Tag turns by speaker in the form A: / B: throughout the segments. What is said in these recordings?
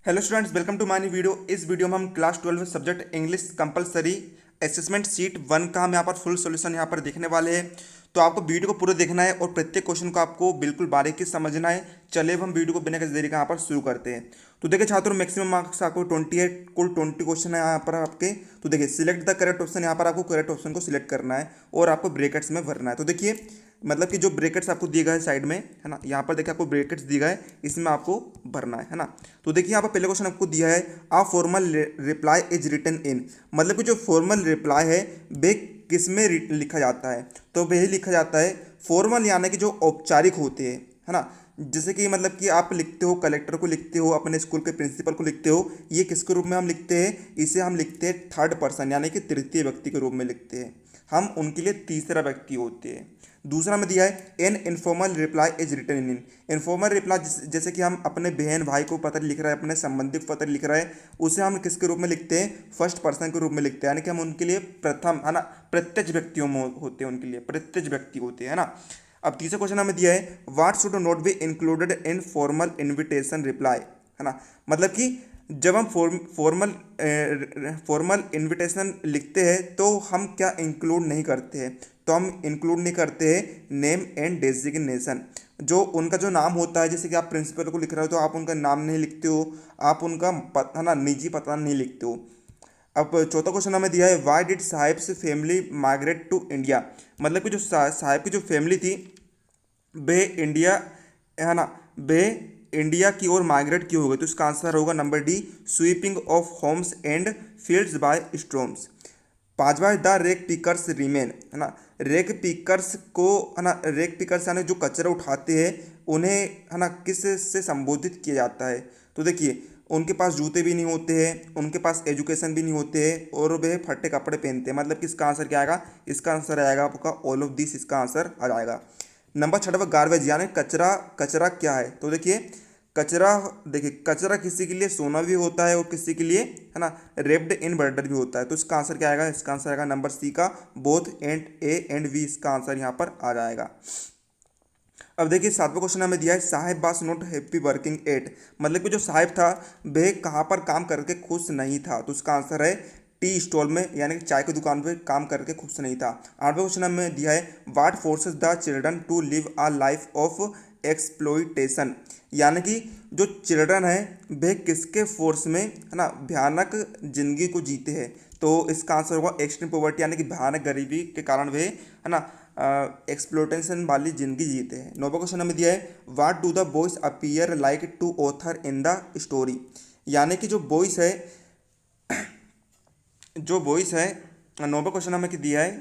A: Hello students, welcome to my new video. इस video में हम class 12 subject English compulsory assessment sheet 1 का हम यहाँ पर फुल सॉल्यूशन यहाँ पर देखने वाले हैं। तो आपको वीडियो को पूरा देखना है और प्रत्येक क्वेश्चन को आपको बिल्कुल बारीकी से समझना है। चलिए अब हम वीडियो को बिना किसी देरी का यहाँ पर शुरू करते हैं। तो देखिए छात्रों, मैक्सिमम मार्क्स आपको 20 है, कुल 20 क्वेश्चन है यहाँ पर आपके। तो देखिए सिलेक्ट द करेक्ट ऑप्शन, यहाँ पर आपको करेक्ट ऑप्शन को सिलेक्ट करना है और आपको ब्रैकेट्स में भरना है। तो देखिए मतलब कि जो ब्रैकेट्स आपको दिए गए साइड में है ना, यहाँ पर देखिए आपको ब्रैकेट्स दिए गए, इसमें आपको भरना है ना। तो देखिए यहाँ पर पहले क्वेश्चन आपको दिया है a formal reply is written in, मतलब कि जो फॉर्मल रिप्लाई है वे किस में लिखा जाता है। तो वही लिखा जाता है फॉर्मल, यानी कि जो औपचारिक होते हैं, है ना। जैसे कि मतलब कि आप लिखते हो, कलेक्टर को लिखते हो, अपने स्कूल के प्रिंसिपल को लिखते हो, ये किसके रूप में हम लिखते हैं, इसे हम लिखते हैं थर्ड पर्सन यानी कि तृतीय व्यक्ति के रूप में लिखते हैं। हम उनके लिए तीसरा व्यक्ति होते हैं। दूसरा में दिया है an informal reply is written in. Informal reply जैसे कि हम अपने बहन भाई को पत्र लिख रहे हैं, अपने संबंधी को पत्र लिख रहे हैं, उसे हम किसके रूप में लिखते हैं, फर्स्ट पर्सन के रूप में लिखते हैं, यानी कि हम उनके लिए प्रथम, है ना, प्रत्यक्ष व्यक्तियों में होते हैं, उनके लिए प्रत्यक्ष व्यक्ति होते हैं ना। अब तीसरा क्वेश्चन हमें दिया है what should not be included in formal invitation reply, है ना। मतलब कि जब हम फॉर्मल इनविटेशन लिखते हैं तो हम क्या इंक्लूड नहीं करते हैं, तो हम इंक्लूड नहीं करते हैं नेम एंड डेजिग्नेशन। जो उनका जो नाम होता है, जैसे कि आप प्रिंसिपल को लिख रहे हो तो आप उनका नाम नहीं लिखते हो, आप उनका है ना निजी पता नहीं लिखते हो। अब चौथा क्वेश्चन हमें दिया है why did Saheb's family migrate to India, मतलब कि जो साहिब की जो फैमिली थी वे इंडिया, है ना, वे इंडिया की ओर माइग्रेट क्यों हो गए। तो इसका आंसर होगा number D, sweeping off homes and fields by storms. पांचवा द रेक पिकर्स रिमेन, है ना। रेक पिकर्स को, है ना, रेक पिकर्स यानी जो कचरा उठाते हैं उन्हें, है ना, किस से संबोधित किया जाता है। तो देखिए उनके पास जूते भी नहीं होते हैं, उनके पास एजुकेशन भी नहीं होते हैं और वे फटे कपड़े पहनते हैं। मतलब कि इसका आंसर क्या आएगा, इसका आंसर आएगा आपका ऑल ऑफ दिस, इसका आंसर आ जाएगा। नंबर छठवा गार्बेज यानी कचरा। कचरा क्या है, तो देखिए कचरा, देखिए कचरा किसी के लिए सोना भी होता है और किसी के लिए, है ना, रेप्ड इन बर्डर भी होता है। तो इसका आंसर क्या आएगा, इसका आंसर आएगा नंबर सी का both and A and B, इसका आंसर यहाँ पर आ जाएगा। अब देखिए सातवां क्वेश्चन हमें दिया है साहिब बास नॉट हैप्पी वर्किंग एट, मतलब कि जो साहिब था वह कहाँ पर काम करके खुश नहीं था। तो उसका आंसर है टी स्टॉल में, यानी कि चाय की दुकान पे काम करके खुश नहीं था। आठवां क्वेश्चन हमें दिया है what forces the children to live a life of exploitation, यानी कि जो चिल्ड्रन है वे किसके फोर्स में, है ना, भयानक जिंदगी को जीते हैं। तो इसका आंसर होगा एक्सट्रीम पॉवर्टी, यानी कि भयानक गरीबी के कारण वे, है ना, एक्सप्लोटेशन वाली जिंदगी जीते हैं। नौवां क्वेश्चन हमें दिया है what do the boys appear like to author in the story, यानी कि जो बॉयज है, जो बॉयज है, नौवां क्वेश्चन हमें दिया है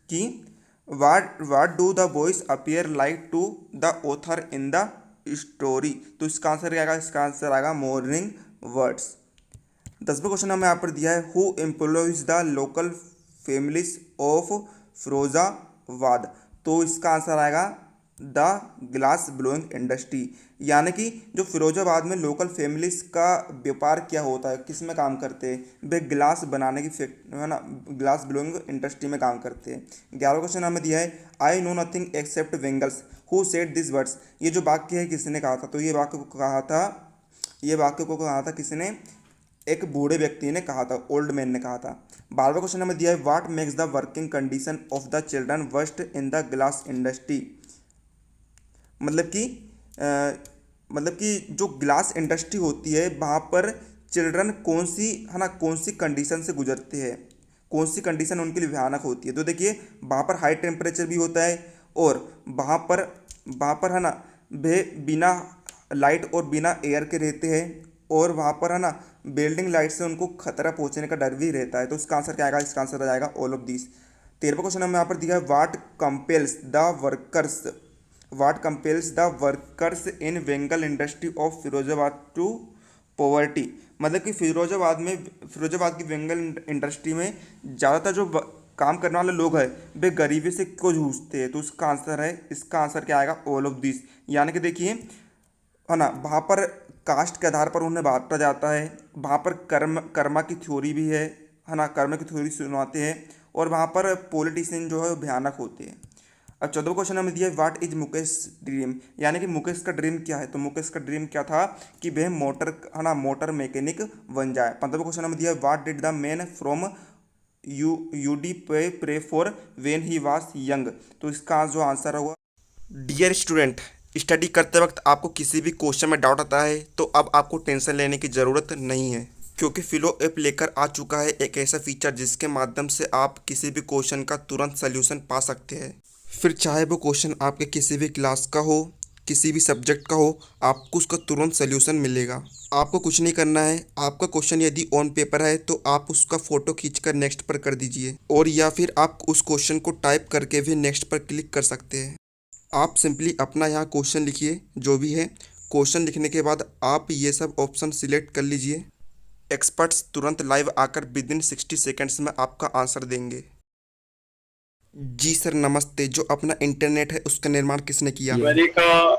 A: कि what do the boys appear like to the author in the story. तो इसका आंसर क्या आएगा, इसका आंसर आएगा मॉर्निंग वर्ड्स। 10वां क्वेश्चन हमें यहाँ पर दिया है who employees the local families of Firozabad. तो इसका आंसर आएगा द ग्लास ब्लोइंग इंडस्ट्री, यानी कि जो फिरोजाबाद में लोकल फैमिलीज का व्यापार क्या होता है, किस में काम करते हैं, वे ग्लास बनाने की है ना, ग्लास ब्लोइंग इंडस्ट्री में काम करते हैं। 11वां क्वेश्चन हमें दिया है I know nothing except bangles who said this words, ये जो वाक्य है किसने कहा था। तो ये वाक्य को कहा था, ये वाक्य को कहा था किसने, एक बूढ़े व्यक्ति ने कहा था, ओल्ड मैन ने कहा था। 12वां क्वेश्चन हमें दिया है what makes the working condition of the children worst in the glass industry, मतलब कि मतलब कि जो ग्लास इंडस्ट्री होती है वहाँ पर चिल्ड्रन कौन सी, है ना, कौन सी कंडीशन से गुजरते हैं, कौन सी कंडीशन उनके लिए भयानक होती है। तो देखिए वहाँ पर हाई टेम्परेचर भी होता है और वहाँ पर है ना वे बिना लाइट और बिना एयर के रहते हैं और वहाँ पर, है ना, बिल्डिंग लाइट से उनको खतरा पहुँचने का डर भी रहता है। तो इसका आंसर क्या आएगा, इसका आंसर आ जाएगा ऑल ऑफ दिस। 13वां क्वेश्चन हमें यहाँ पर दिया है what compels the workers in bangle industry of Firozabad to poverty, मतलब कि फिरोजाबाद की वेंगल इंडस्ट्री में ज़्यादातर जो काम करने वाले लोग हैं वे गरीबी से क्यों जूझते हैं। तो इसका आंसर है, इसका आंसर क्या आएगा ऑल ऑफ दिस, यानी कि देखिए, है ना, वहाँ पर कास्ट के आधार पर उन्हें बांटा जाता है, वहाँ पर कर्मा की थ्योरी भी है ना, कर्म की थ्योरी सुनाते हैं और वहाँ पर पॉलिटिशियन जो है भयानक होते हैं। अब 14वां क्वेश्चन हमें दिया है व्हाट इज मुकेश ड्रीम, यानी कि मुकेश का ड्रीम क्या है। तो मुकेश का ड्रीम क्या था कि वह मोटर है ना मोटर मैकेनिक बन जाए। 15वां क्वेश्चन हमें दिया है what did the man from यूडी pray for when he was young. तो इसका जो आंसर होगा, डियर स्टूडेंट, स्टडी करते वक्त आपको किसी भी क्वेश्चन में डाउट आता है तो अब आपको टेंशन लेने की ज़रूरत नहीं है, क्योंकि फिलो ऐप लेकर आ चुका है एक ऐसा फीचर जिसके माध्यम से आप किसी भी क्वेश्चन का तुरंत सल्यूशन पा सकते हैं। फिर चाहे वो क्वेश्चन आपके किसी भी क्लास का हो, किसी भी सब्जेक्ट का हो, आपको उसका तुरंत सल्यूशन मिलेगा। आपको कुछ नहीं करना है, आपका क्वेश्चन यदि ऑन पेपर है तो आप उसका फ़ोटो खींचकर नेक्स्ट पर कर दीजिए, और या फिर आप उस क्वेश्चन को टाइप करके भी नेक्स्ट पर क्लिक कर सकते हैं। आप सिंपली अपना यहाँ क्वेश्चन लिखिए जो भी है। क्वेश्चन लिखने के बाद आप ये सब ऑप्शन सिलेक्ट कर लीजिए। एक्सपर्ट्स तुरंत लाइव आकर विद इन 60 सेकेंड्स में आपका आंसर देंगे। जी सर नमस्ते। जो अपना इंटरनेट है उसका निर्माण किसने किया?
B: अमेरिका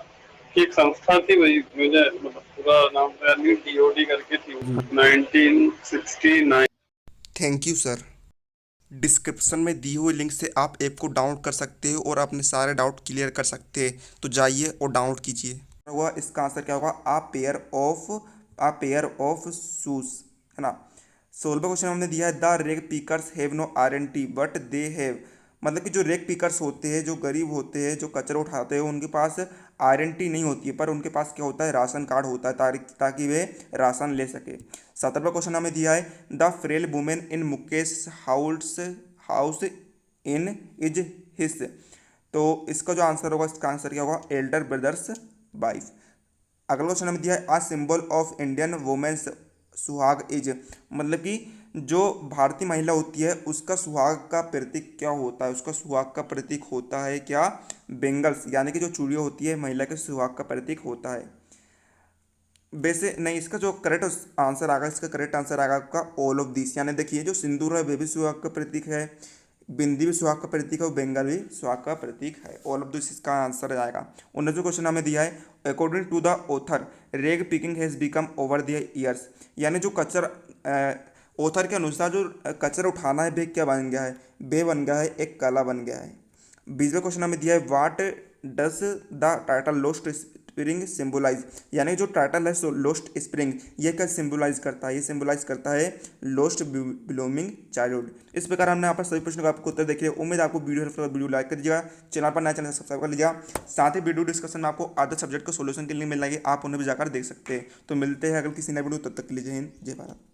B: की एक संस्था थी, वही मुझे मतलब पूरा नाम तो याद नहीं, डीओडी करके थी, 1969।
A: Thank you sir. डिस्क्रिप्शन में दी हुई लिंक से आप ऐप को डाउनलोड कर सकते हो और अपने सारे डाउट क्लियर कर सकते हैं। तो जाइए और डाउनलोड कीजिए। हुआ इसका आंसर क्या होगा? आ पेयर ऑफ शूज, है ना। 16वां क्वेश्चन हमने दिया है the rag pickers have no आरएनटी बट दे हैव, मतलब कि जो रेग पिकर्स होते हैं, जो गरीब होते हैं, जो कचरा उठाते हैं, उनके पास आरएनटी नहीं होती है, पर उनके पास क्या होता है? राशन कार्ड होता है, ताकि वे राशन ले सके। 17वां क्वेश्चन हमें दिया है the frail women in Mukesh house in is his. तो इसका जो आंसर होगा, इसका आंसर क्या होगा? Elder brother's wife. अगला क्वेश्चन हमें दिया है a symbol of Indian women's suhag is, मतलब कि जो भारतीय महिला होती है उसका सुहाग का प्रतीक क्या होता है? उसका सुहाग का प्रतीक होता है क्या? बेंगल्स, यानी कि जो चूड़ियाँ होती है महिला के सुहाग का प्रतीक होता है। वैसे नहीं, इसका जो करेक्ट आंसर आएगा, इसका करेक्ट आंसर आएगा आपका ऑल ऑफ दिस। यानी देखिए जो सिंदूर है वे भी सुहाग का प्रतीक है, बिंदी भी सुहाग का प्रतीक है और बेंगल भी सुहाग का प्रतीक है। ऑल ऑफ दिस इसका आंसर आएगा। 19वां क्वेश्चन हमें दिया है अकॉर्डिंग टू द ऑथर रेग picking has become over the years, यानी जो कचरा ऑथर के अनुसार जो कचरा उठाना है वे क्या बन गया है? वे बन गया है एक कला बन गया है। 20वां क्वेश्चन हमें दिया है what does the title Lost Spring symbolize, यानी जो टाइटल है लोस्ट स्प्रिंग ये क्या सिंबलाइज करता है? ये सिंबलाइज करता है लोस्ट ब्लूमिंग चाइल्डहुड। इस प्रकार हमने यहाँ पर सभी प्रश्नों का आपको उत्तर देखिए। उम्मीद आपको वीडियो लाइक कर दीजिएगा, चैनल पर नया चैनल सब्सक्राइब कर लीजिएगा। साथ ही वीडियो डिस्कशन में आपको आधे सब्जेक्ट का सोल्यूशन के लिंक मिल जाएगी, आप उन्हें भी जाकर देख सकते हैं। तो मिलते हैं अगर किसी नए वीडियो, तब तक के लिए जय हिंद जय भारत।